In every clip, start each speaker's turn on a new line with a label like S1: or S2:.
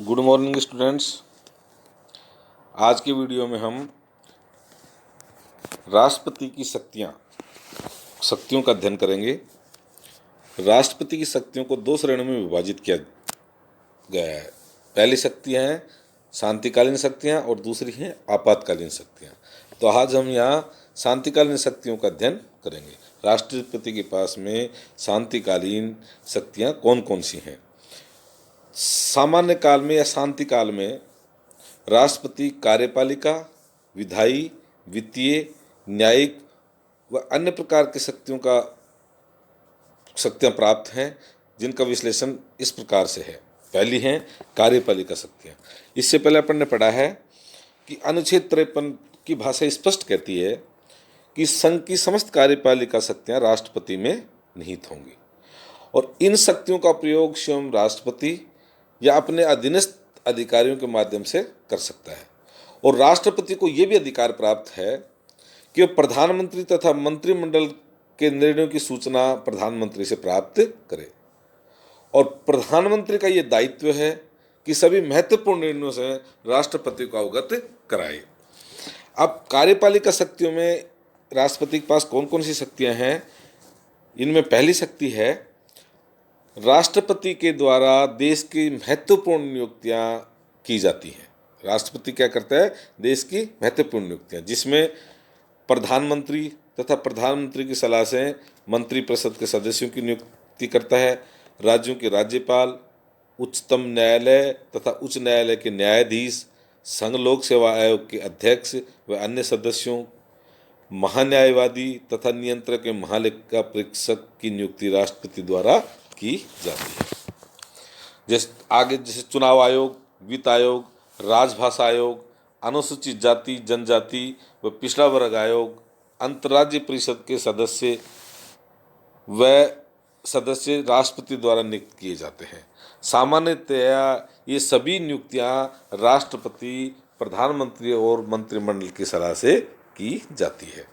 S1: Good morning students. आज की video में हम राष्ट्रपति की शक्तियों का अध्ययन करेंगे। राष्ट्रपति की शक्तियों को दो श्रेणियों में विभाजित किया गया है। पहली शक्तियाँ हैं शांतिकालीन शक्तियाँ और दूसरी हैं आपातकालीन शक्तियाँ। तो आज हम यहाँ शांतिकालीन शक्तियों का अध्ययन करेंगे। राष्ट्रपति के पास में शांतिकालीन शक्तियाँ कौन कौन सी हैं। सामान्य काल में या शांति काल में राष्ट्रपति कार्यपालिका, विधायी, वित्तीय, न्यायिक व अन्य प्रकार की शक्तियाँ प्राप्त हैं, जिनका विश्लेषण इस प्रकार से है। पहली हैं कार्यपालिका शक्तियाँ। इससे पहले अपन ने पढ़ा है कि अनुच्छेद 53 की भाषा स्पष्ट कहती है कि संघ की समस्त कार्यपालिका शक्तियाँ राष्ट्रपति में निहित होंगी और इन शक्तियों का प्रयोग स्वयं राष्ट्रपति या अपने अधीनस्थ अधिकारियों के माध्यम से कर सकता है। और राष्ट्रपति को यह भी अधिकार प्राप्त है कि वह प्रधानमंत्री तथा मंत्रिमंडल के निर्णयों की सूचना प्रधानमंत्री से प्राप्त करे और प्रधानमंत्री का यह दायित्व है कि सभी महत्वपूर्ण निर्णयों से राष्ट्रपति को अवगत कराए। अब कार्यपालिका शक्तियों में राष्ट्रपति के पास कौन कौन सी शक्तियां हैं। इनमें पहली शक्ति है राष्ट्रपति के द्वारा देश की महत्वपूर्ण नियुक्तियां की जाती हैं। राष्ट्रपति क्या करता है, देश की महत्वपूर्ण नियुक्तियां, जिसमें प्रधानमंत्री तथा प्रधानमंत्री की सलाह से मंत्रिपरिषद के सदस्यों की नियुक्ति करता है। राज्यों के राज्यपाल, उच्चतम न्यायालय तथा उच्च न्यायालय के न्यायाधीश, संघ लोक सेवा आयोग के अध्यक्ष व अन्य सदस्यों, महान्यायवादी तथा नियंत्रक के महालेखा परीक्षक की नियुक्ति राष्ट्रपति द्वारा की जाती है। जैसे चुनाव आयोग, वित्त आयोग, राजभाषा आयोग, अनुसूचित जाति जनजाति व पिछड़ा वर्ग आयोग, अंतर्राज्य परिषद के सदस्य राष्ट्रपति द्वारा नियुक्त किए जाते हैं। सामान्यतया ये सभी नियुक्तियां राष्ट्रपति, प्रधानमंत्री और मंत्रिमंडल की सलाह से की जाती है।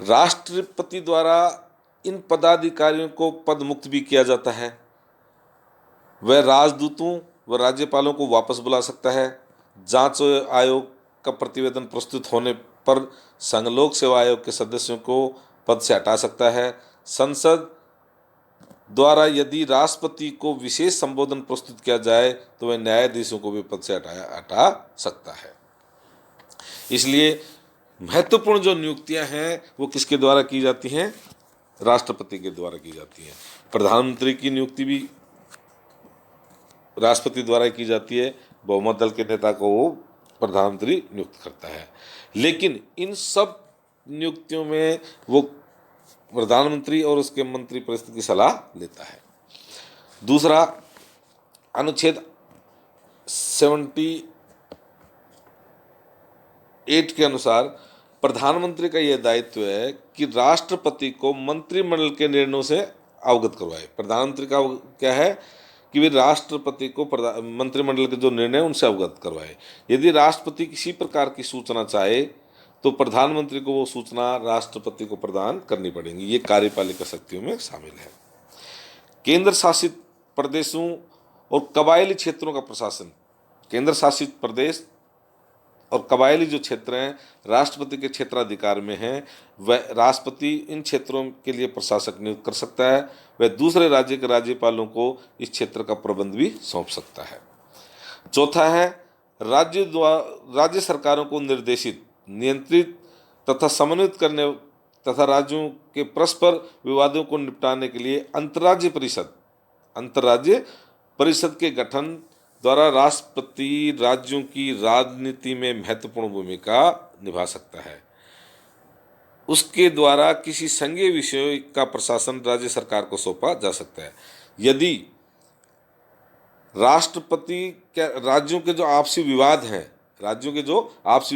S1: राष्ट्रपति द्वारा इन पदाधिकारियों को पद मुक्त भी किया जाता है। वह राजदूतों व राज्यपालों को वापस बुला सकता है। जांच आयोग का प्रतिवेदन प्रस्तुत होने पर संघ लोक सेवा आयोग के सदस्यों को पद से हटा सकता है। संसद द्वारा यदि राष्ट्रपति को विशेष संबोधन प्रस्तुत किया जाए तो वह न्यायाधीशों को भी पद से हटा सकता है। इसलिए महत्वपूर्ण जो नियुक्तियां हैं वो किसके द्वारा की जाती हैं, राष्ट्रपति के द्वारा की जाती हैं। प्रधानमंत्री की नियुक्ति भी राष्ट्रपति द्वारा की जाती है। बहुमत दल के नेता को वो प्रधानमंत्री नियुक्त करता है। लेकिन इन सब नियुक्तियों में वो प्रधानमंत्री और उसके मंत्रिपरिषद की सलाह लेता है। दूसरा, अनुच्छेद 78 के अनुसार प्रधानमंत्री का यह दायित्व है कि राष्ट्रपति को मंत्रिमंडल के निर्णयों से अवगत करवाए। प्रधानमंत्री का क्या है कि वे राष्ट्रपति को मंत्रिमंडल के जो निर्णय उनसे अवगत करवाए। यदि राष्ट्रपति किसी प्रकार की सूचना चाहे तो प्रधानमंत्री को वो सूचना राष्ट्रपति को प्रदान करनी पड़ेगी। ये कार्यपालिका शक्तियों में शामिल है। केंद्र शासित प्रदेशों और कबायली क्षेत्रों का प्रशासन। केंद्र शासित प्रदेश और कबायली जो क्षेत्र हैं राष्ट्रपति के क्षेत्राधिकार में हैं। वह राष्ट्रपति इन क्षेत्रों के लिए प्रशासक नियुक्त कर सकता है। वह दूसरे राज्य के राज्यपालों को इस क्षेत्र का प्रबंध भी सौंप सकता है। चौथा है राज्य सरकारों को निर्देशित, नियंत्रित तथा समन्वित करने तथा राज्यों के परस्पर विवादों को निपटाने के लिए अंतर्राज्य परिषद के गठन द्वारा राष्ट्रपति राज्यों की राजनीति में महत्वपूर्ण भूमिका निभा सकता है। उसके द्वारा किसी संघीय विषय का प्रशासन राज्य सरकार को सौंपा जा सकता है। यदि राष्ट्रपति राज्यों के जो आपसी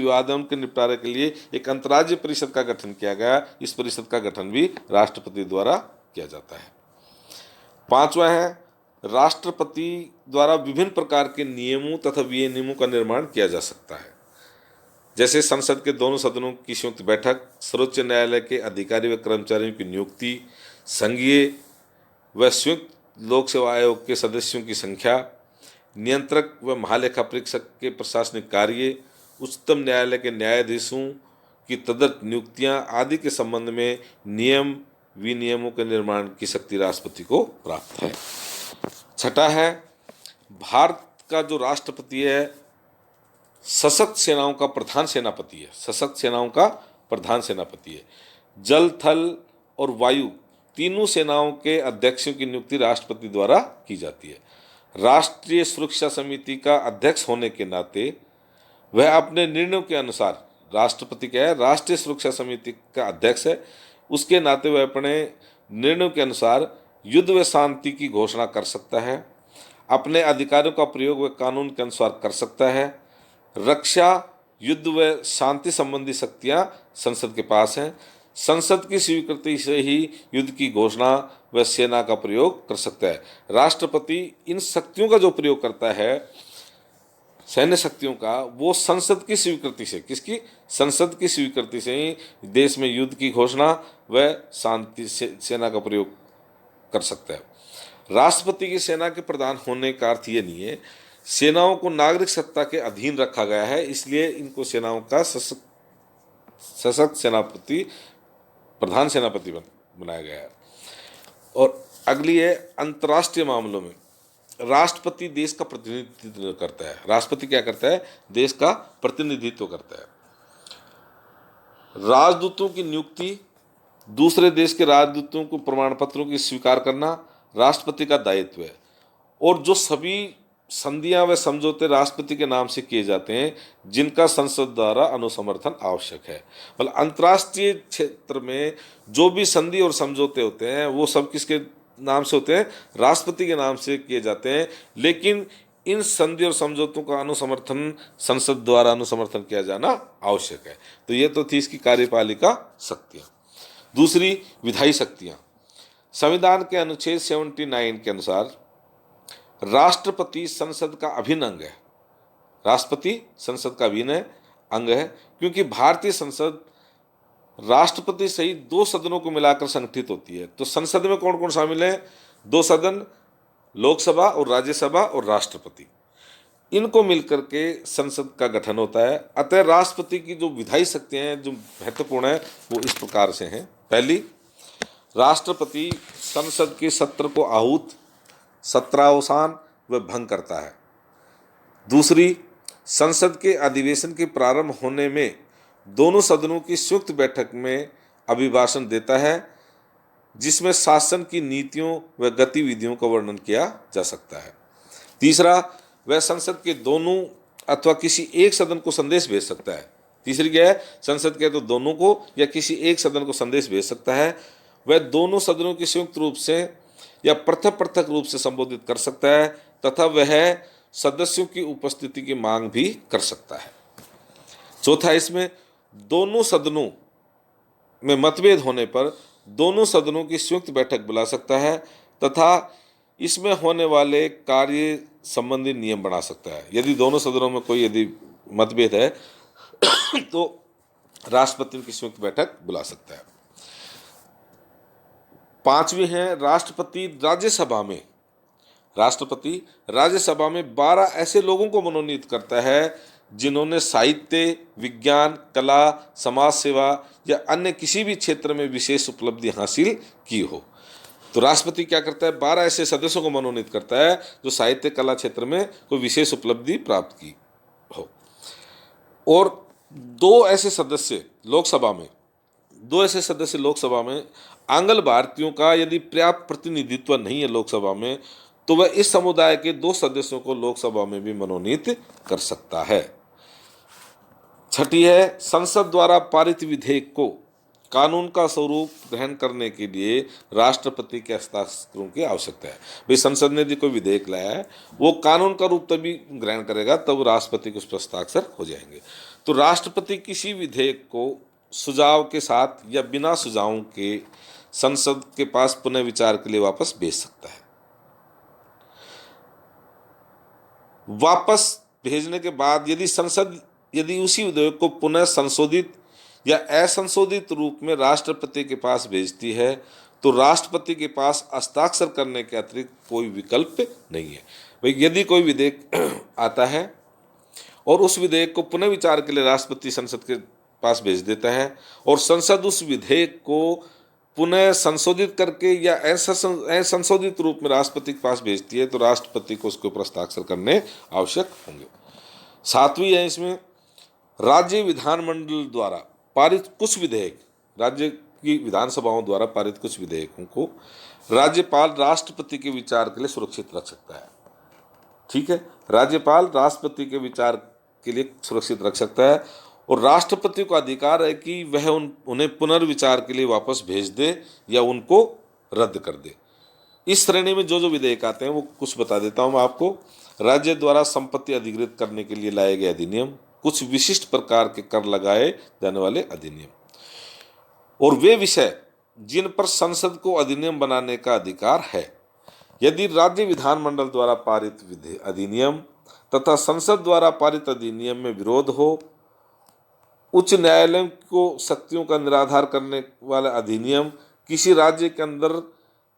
S1: विवाद हैं उनके निपटारे के लिए एक अंतर्राज्य परिषद का गठन किया गया। इस परिषद का गठन भी राष्ट्रपति द्वारा किया जाता है। पांचवा है, राष्ट्रपति द्वारा विभिन्न प्रकार के नियमों तथा विनियमों का निर्माण किया जा सकता है। जैसे संसद के दोनों सदनों की संयुक्त बैठक, सर्वोच्च न्यायालय के अधिकारी व कर्मचारियों की नियुक्ति, संघीय व संयुक्त लोक सेवा आयोग के सदस्यों की संख्या, नियंत्रक व महालेखा परीक्षक के प्रशासनिक कार्य, उच्चतम न्यायालय के न्यायाधीशों की तदर्थ नियुक्तियां आदि के संबंध में नियम विनियमों के निर्माण की शक्ति राष्ट्रपति को प्राप्त है। छठा है, भारत का जो राष्ट्रपति है सशक्त सेनाओं का प्रधान सेनापति है। सशक्त सेनाओं का प्रधान सेनापति है। जल, थल और वायु तीनों सेनाओं के अध्यक्षों की नियुक्ति राष्ट्रपति द्वारा की जाती है। राष्ट्रीय सुरक्षा समिति का अध्यक्ष होने के नाते वह अपने निर्णयों के अनुसार, राष्ट्रपति क्या है, राष्ट्रीय सुरक्षा समिति का अध्यक्ष है, उसके नाते वह अपने निर्णयों के अनुसार युद्ध व शांति की घोषणा कर सकता है, अपने अधिकारों का प्रयोग वह कानून के अनुसार कर सकता है। रक्षा, युद्ध व शांति संबंधी शक्तियां संसद के पास हैं। संसद की स्वीकृति से ही युद्ध की घोषणा व सेना का प्रयोग कर सकता है। राष्ट्रपति इन शक्तियों का जो प्रयोग करता है, सैन्य शक्तियों का, वो संसद की स्वीकृति से, किसकी, संसद की स्वीकृति से ही देश में युद्ध की घोषणा व शांति से सेना का प्रयोग कर सकता है। राष्ट्रपति की सेना के प्रधान होने का अर्थ ये नहीं है सेनाओं को नागरिक सत्ता के अधीन रखा गया है, इसलिए इनको सेनाओं का सशक्त सेनापति, प्रधान सेनापति बनाया गया है। और अगली है, अंतर्राष्ट्रीय मामलों में राष्ट्रपति देश का प्रतिनिधित्व करता है। राष्ट्रपति क्या करता है, देश का प्रतिनिधित्व करता है। राजदूतों की नियुक्ति, दूसरे देश के राजदूतों को प्रमाण पत्रों की स्वीकार करना राष्ट्रपति का दायित्व है। और जो सभी संधियां व समझौते राष्ट्रपति के नाम से किए जाते हैं, जिनका संसद द्वारा अनुसमर्थन आवश्यक है। मतलब अंतर्राष्ट्रीय क्षेत्र में जो भी संधि और समझौते होते हैं वो सब किसके नाम से होते हैं, राष्ट्रपति के नाम से किए जाते हैं। लेकिन इन संधि और समझौतों का अनुसमर्थन संसद द्वारा अनुसमर्थन किया जाना आवश्यक है। तो ये तो थी इसकी कार्यपालिका शक्तियाँ। दूसरी, विधायी शक्तियाँ। संविधान के अनुच्छेद 79 के अनुसार राष्ट्रपति संसद का अभिन्न अंग है। राष्ट्रपति संसद का अभिन्न अंग है क्योंकि भारतीय संसद राष्ट्रपति सहित 2 सदनों को मिलाकर संगठित होती है। तो संसद में कौन कौन शामिल है, 2 सदन, लोकसभा और राज्यसभा और राष्ट्रपति, इनको मिलकर के संसद का गठन होता है। अतः राष्ट्रपति की जो विधायी शक्तियां हैं जो महत्वपूर्ण है वो इस प्रकार से हैं। पहली, राष्ट्रपति संसद के सत्र को आहूत, सत्रावसान व भंग करता है। दूसरी, संसद के अधिवेशन के प्रारंभ होने में दोनों सदनों की संयुक्त बैठक में अभिभाषण देता है जिसमें शासन की नीतियों व गतिविधियों का वर्णन किया जा सकता है। तीसरा, वह संसद के दोनों अथवा किसी एक सदन को संदेश भेज सकता है। तीसरी क्या है, संसद के तो दोनों को या किसी एक सदन को संदेश भेज सकता है। वह दोनों सदनों की संयुक्त रूप से या पृथक पृथक रूप से संबोधित कर सकता है तथा वह सदस्यों की उपस्थिति की मांग भी कर सकता है। चौथा, इसमें दोनों सदनों में मतभेद होने पर दोनों सदनों की संयुक्त बैठक बुला सकता है तथा इसमें होने वाले कार्य संबंधी नियम बना सकता है। यदि दोनों सदनों में कोई यदि मतभेद है तो राष्ट्रपति की संयुक्त बैठक बुला सकता है। पांचवी है, राष्ट्रपति राज्यसभा में 12 ऐसे लोगों को मनोनीत करता है जिन्होंने साहित्य, विज्ञान, कला, समाज सेवा या अन्य किसी भी क्षेत्र में विशेष उपलब्धि हासिल की हो। तो राष्ट्रपति क्या करता है, 12 ऐसे सदस्यों को मनोनीत करता है जो साहित्य, कला क्षेत्र में कोई विशेष उपलब्धि प्राप्त की हो। और 2 ऐसे सदस्य लोकसभा में आंग्ल भारतीयों का यदि पर्याप्त प्रतिनिधित्व नहीं है लोकसभा में, तो वह इस समुदाय के 2 सदस्यों को लोकसभा में भी मनोनीत कर सकता है। छठी है, संसद द्वारा पारित विधेयक को कानून का स्वरूप ग्रहण करने के लिए राष्ट्रपति के हस्ताक्षरों की आवश्यकता है। भाई संसद ने यदि कोई विधेयक लाया है वो कानून का रूप तभी ग्रहण करेगा तब राष्ट्रपति के उस पर हस्ताक्षर हो जाएंगे। तो राष्ट्रपति किसी विधेयक को सुझाव के साथ या बिना सुझावों के संसद के पास पुनः विचार के लिए वापस भेज सकता है। वापस भेजने के बाद यदि संसद उसी विधेयक को पुनः संशोधित या असंशोधित रूप में राष्ट्रपति के पास भेजती है तो राष्ट्रपति के पास हस्ताक्षर करने के अतिरिक्त कोई विकल्प नहीं है। भाई यदि कोई विधेयक आता है और उस विधेयक को पुनः विचार के लिए राष्ट्रपति संसद के पास भेज देता है और संसद उस विधेयक को पुनः संशोधित करके या असंशोधित रूप में राष्ट्रपति के पास भेजती है तो राष्ट्रपति को उसके ऊपर हस्ताक्षर करने आवश्यक होंगे। सातवीं है इसमें, राज्य विधानमंडल द्वारा पारित कुछ विधेयक, राज्य की विधानसभाओं द्वारा पारित कुछ विधेयकों को राज्यपाल राष्ट्रपति के विचार के लिए सुरक्षित रख सकता है। ठीक है, राज्यपाल राष्ट्रपति के विचार के लिए सुरक्षित रख सकता है और राष्ट्रपति को अधिकार है कि वह उन्हें पुनर्विचार के लिए वापस भेज दे या उनको रद्द कर दे। इस श्रेणी में जो जो विधेयक आते हैं वो कुछ बता देता हूं मैं आपको। राज्य द्वारा संपत्ति अधिग्रहित करने के लिए लाए गए अधिनियम, कुछ विशिष्ट प्रकार के कर लगाए जाने वाले अधिनियम, और वे विषय जिन पर संसद को अधिनियम बनाने का अधिकार है। यदि राज्य विधानमंडल द्वारा पारित अधिनियम तथा संसद द्वारा पारित अधिनियम में विरोध हो, उच्च न्यायालय को शक्तियों का निराधार करने वाला अधिनियम, किसी राज्य के अंदर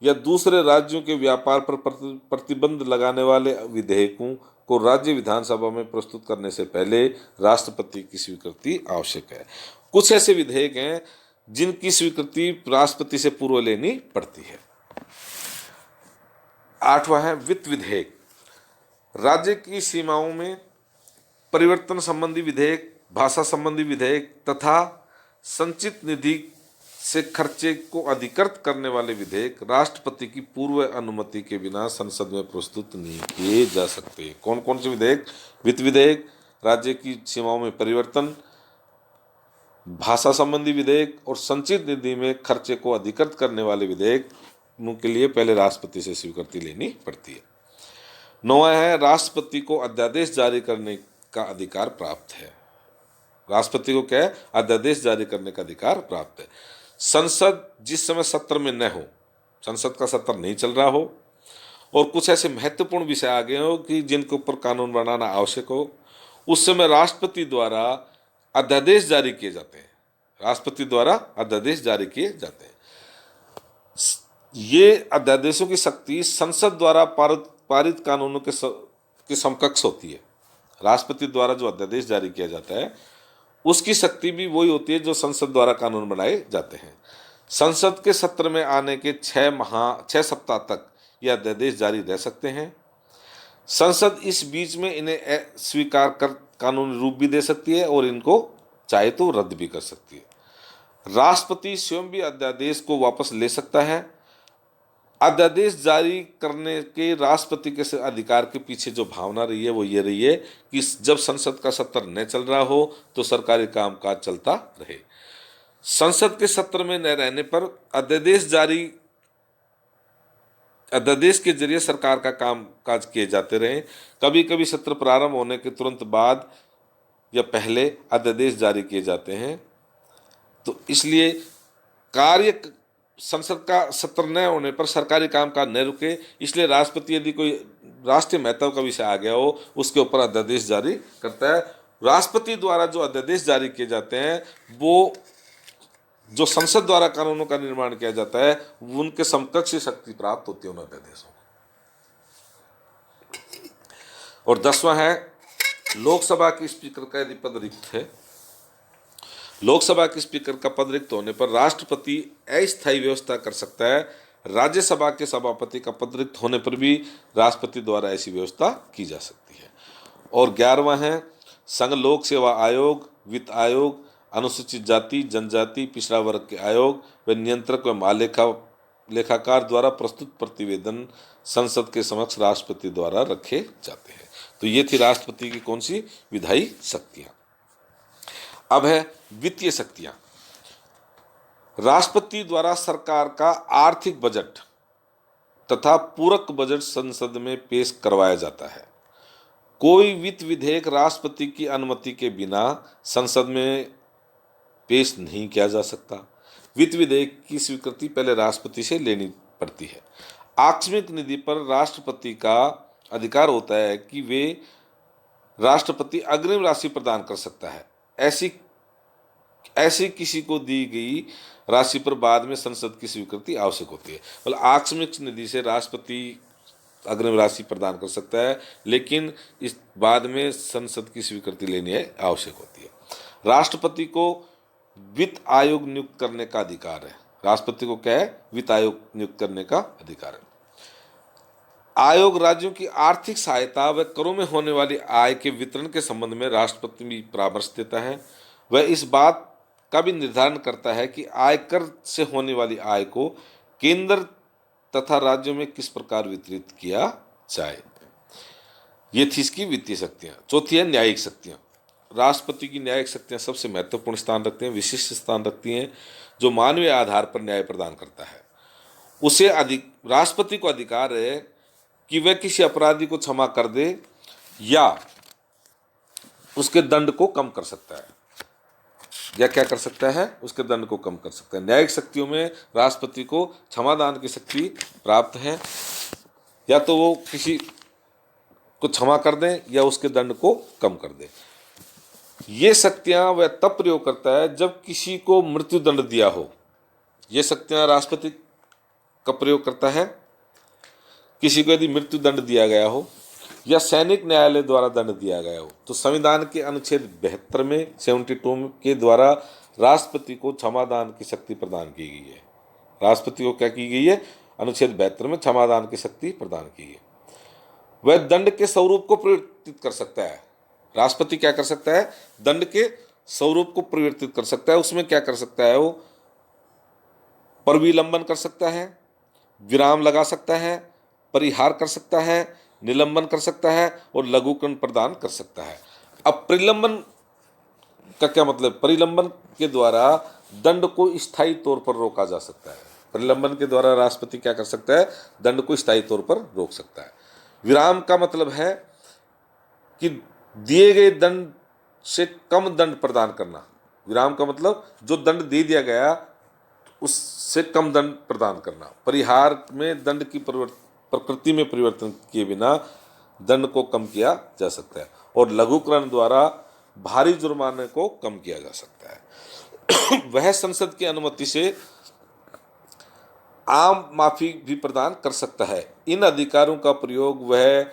S1: या दूसरे राज्यों के व्यापार पर प्रतिबंध लगाने वाले विधेयकों को राज्य विधानसभा में प्रस्तुत करने से पहले राष्ट्रपति की स्वीकृति आवश्यक है। कुछ ऐसे विधेयक हैं जिनकी स्वीकृति राष्ट्रपति से पूर्व लेनी पड़ती है। आठवां है वित्त विधेयक। राज्य की सीमाओं में परिवर्तन संबंधी विधेयक, भाषा संबंधी विधेयक तथा संचित निधि से खर्चे को अधिकृत करने वाले विधेयक राष्ट्रपति की पूर्व अनुमति के बिना संसद में प्रस्तुत नहीं किए जा सकते। कौन कौन से विधेयक? वित्त विधेयक, राज्य की सीमाओं में परिवर्तन, भाषा संबंधी विधेयक और संचित निधि में खर्चे को अधिकृत करने वाले विधेयक के लिए पहले राष्ट्रपति से स्वीकृति लेनी पड़ती है। नौवां है राष्ट्रपति को अध्यादेश जारी करने का अधिकार प्राप्त है। राष्ट्रपति को क्या है? अध्यादेश जारी करने का अधिकार प्राप्त है। संसद जिस समय सत्र में न हो, संसद का सत्र नहीं चल रहा हो और कुछ ऐसे महत्वपूर्ण विषय आ गए हो कि जिनके ऊपर कानून बनाना आवश्यक हो, उस समय राष्ट्रपति द्वारा अध्यादेश जारी किए जाते हैं। राष्ट्रपति द्वारा अध्यादेश जारी किए जाते हैं। ये अध्यादेशों की शक्ति संसद द्वारा पारित कानूनों के समकक्ष होती है। राष्ट्रपति द्वारा जो अध्यादेश जारी किया जाता है उसकी शक्ति भी वही होती है जो संसद द्वारा कानून बनाए जाते हैं। संसद के सत्र में आने के 6 सप्ताह तक ये अध्यादेश जारी रह सकते हैं। संसद इस बीच में इन्हें स्वीकार कर कानूनी रूप भी दे सकती है और इनको चाहे तो रद्द भी कर सकती है। राष्ट्रपति स्वयं भी अध्यादेश को वापस ले सकता है। अध्यादेश जारी करने के राष्ट्रपति के अधिकार के पीछे जो भावना रही है वो ये रही है कि जब संसद का सत्र न चल रहा हो तो सरकारी कामकाज चलता रहे। संसद के सत्र में न रहने पर अध्यादेश के जरिए सरकार का कामकाज किए जाते रहे। कभी कभी सत्र प्रारंभ होने के तुरंत बाद या पहले अध्यादेश जारी किए जाते हैं। तो इसलिए संसद का सत्र न होने पर सरकारी कामकाज न रुके, इसलिए राष्ट्रपति यदि कोई राष्ट्रीय महत्व का विषय आ गया हो उसके ऊपर अध्यादेश जारी करता है। राष्ट्रपति द्वारा जो अध्यादेश जारी किए जाते हैं वो जो संसद द्वारा कानूनों का निर्माण किया जाता है उनके समकक्ष शक्ति प्राप्त होती है उन अध्यादेशों को। और 10वां है लोकसभा के स्पीकर का यदि पद रिक्त है, लोकसभा के स्पीकर का पद रिक्त होने पर राष्ट्रपति अस्थायी व्यवस्था कर सकता है। राज्यसभा के सभापति का पद रिक्त होने पर भी राष्ट्रपति द्वारा ऐसी व्यवस्था की जा सकती है। और 11वां है संघ लोक सेवा आयोग, वित्त आयोग, अनुसूचित जाति जनजाति पिछड़ा वर्ग के आयोग व नियंत्रक व महालेखाकार द्वारा प्रस्तुत प्रतिवेदन संसद के समक्ष राष्ट्रपति द्वारा रखे जाते हैं। तो ये थी राष्ट्रपति की कौन सी विधायी शक्तियां। अब है वित्तीय शक्तियां। राष्ट्रपति द्वारा सरकार का आर्थिक बजट तथा पूरक बजट संसद में पेश करवाया जाता है। कोई वित्त विधेयक राष्ट्रपति की अनुमति के बिना संसद में पेश नहीं किया जा सकता। वित्त विधेयक की स्वीकृति पहले राष्ट्रपति से लेनी पड़ती है। आकस्मिक निधि पर राष्ट्रपति का अधिकार होता है कि वे राष्ट्रपति अग्रिम राशि प्रदान कर सकता है। ऐसी किसी को दी गई राशि पर बाद में संसद की स्वीकृति आवश्यक होती है। मतलब आकस्मिक निधि से राष्ट्रपति अग्रिम राशि प्रदान कर सकता है, लेकिन इस बाद में संसद की स्वीकृति लेनी आवश्यक होती है। राष्ट्रपति को वित्त आयोग नियुक्त करने का अधिकार है। राष्ट्रपति को क्या है? वित्त आयोग नियुक्त करने का अधिकार है। आयोग राज्यों की आर्थिक सहायता व करों में होने वाली आय के वितरण के संबंध में राष्ट्रपति भी परामर्श देता है। वह इस बात का भी निर्धारण करता है कि आयकर से होने वाली आय को केंद्र तथा राज्यों में किस प्रकार वितरित किया जाए। ये थी इसकी वित्तीय शक्तियाँ। चौथी है न्यायिक शक्तियाँ। राष्ट्रपति की न्यायिक शक्तियाँ सबसे महत्वपूर्ण स्थान रखते हैं, विशिष्ट स्थान रखती हैं, जो मानवीय आधार पर न्याय प्रदान करता है। उसे राष्ट्रपति को अधिकार है कि वह किसी अपराधी को क्षमा कर दे या उसके दंड को कम कर सकता है, या क्या कर सकता है? उसके दंड को कम कर सकता है। न्यायिक शक्तियों में राष्ट्रपति को क्षमादान की शक्ति प्राप्त है, या तो वो किसी को क्षमा कर दें या उसके दंड को कम कर दें। ये शक्तियां वह तब प्रयोग करता है जब किसी को मृत्यु दंड दिया हो। ये शक्तियां राष्ट्रपति का प्रयोग करता है किसी को यदि मृत्यु दंड दिया गया हो या सैनिक न्यायालय द्वारा दंड दिया गया हो, तो संविधान के अनुच्छेद 72 में 72 के द्वारा राष्ट्रपति को क्षमादान की शक्ति प्रदान की गई है। राष्ट्रपति को क्या की गई है? अनुच्छेद 72 में क्षमादान की शक्ति प्रदान की है। वह दंड के स्वरूप को परिवर्तित कर सकता है। राष्ट्रपति क्या कर सकता है? दंड के स्वरूप को परिवर्तित कर सकता है। उसमें क्या कर सकता है? वो परिलंबन कर सकता है, विराम लगा सकता है, परिहार कर सकता है, निलंबन कर सकता है और लघुकरण प्रदान कर सकता है। अब परिलंबन का क्या मतलब? परिलंबन के द्वारा दंड को स्थायी तौर पर रोका जा सकता है। परिलंबन के द्वारा राष्ट्रपति क्या कर सकता है? दंड को स्थायी तौर पर रोक सकता है। विराम का मतलब है कि दिए गए दंड से कम दंड प्रदान करना। विराम का मतलब जो दंड दे दिया गया उससे कम दंड प्रदान करना। परिहार में दंड की प्रकृति में परिवर्तन किए बिना दंड को कम किया जा सकता है, और लघुकरण द्वारा भारी जुर्माने को कम किया जा सकता है। वह संसद की अनुमति से आम माफी भी प्रदान कर सकता है। इन अधिकारों का प्रयोग वह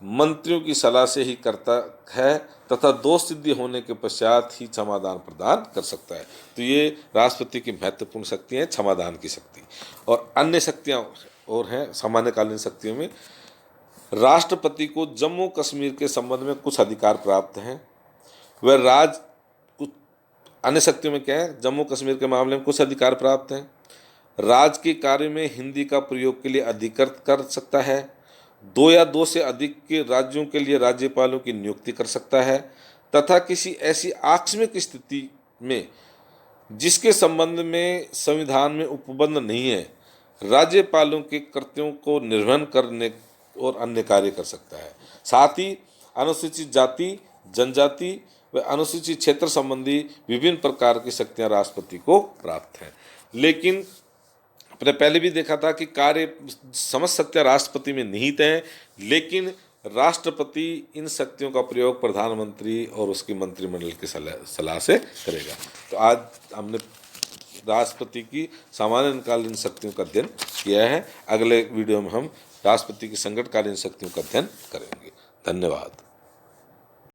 S1: मंत्रियों की सलाह से ही करता है तथा दोष सिद्धि होने के पश्चात ही क्षमादान प्रदान कर सकता है। तो ये राष्ट्रपति की महत्वपूर्ण शक्ति है, क्षमादान की शक्ति। और अन्य शक्तियाँ और हैं सामान्यकालीन शक्तियों में, राष्ट्रपति को जम्मू कश्मीर के संबंध में कुछ अधिकार प्राप्त हैं। वह कुछ अन्य शक्तियों में क्या है? जम्मू कश्मीर के मामले में कुछ अधिकार प्राप्त हैं। राज्य के कार्य में हिंदी का प्रयोग के लिए अधिकृत कर सकता है। 2 या 2 से अधिक के राज्यों के लिए राज्यपालों की नियुक्ति कर सकता है तथा किसी ऐसी आकस्मिक स्थिति में जिसके संबंध में संविधान में उपबंध नहीं है, राज्यपालों के कर्तव्यों को निर्वहन करने और अन्य कार्य कर सकता है। साथ ही अनुसूचित जाति, जनजाति व अनुसूचित क्षेत्र संबंधी विभिन्न प्रकार की शक्तियां राष्ट्रपति को प्राप्त हैं। लेकिन आपने पहले भी देखा था कि कार्य समस्त शक्तियां राष्ट्रपति में निहित हैं, लेकिन राष्ट्रपति इन शक्तियों का प्रयोग प्रधानमंत्री और उसकी मंत्रिमंडल की सलाह से करेगा। तो आज हमने राष्ट्रपति की सामान्यकालीन शक्तियों का अध्ययन किया है। अगले वीडियो में हम राष्ट्रपति की संकटकालीन शक्तियों का अध्ययन करेंगे। धन्यवाद।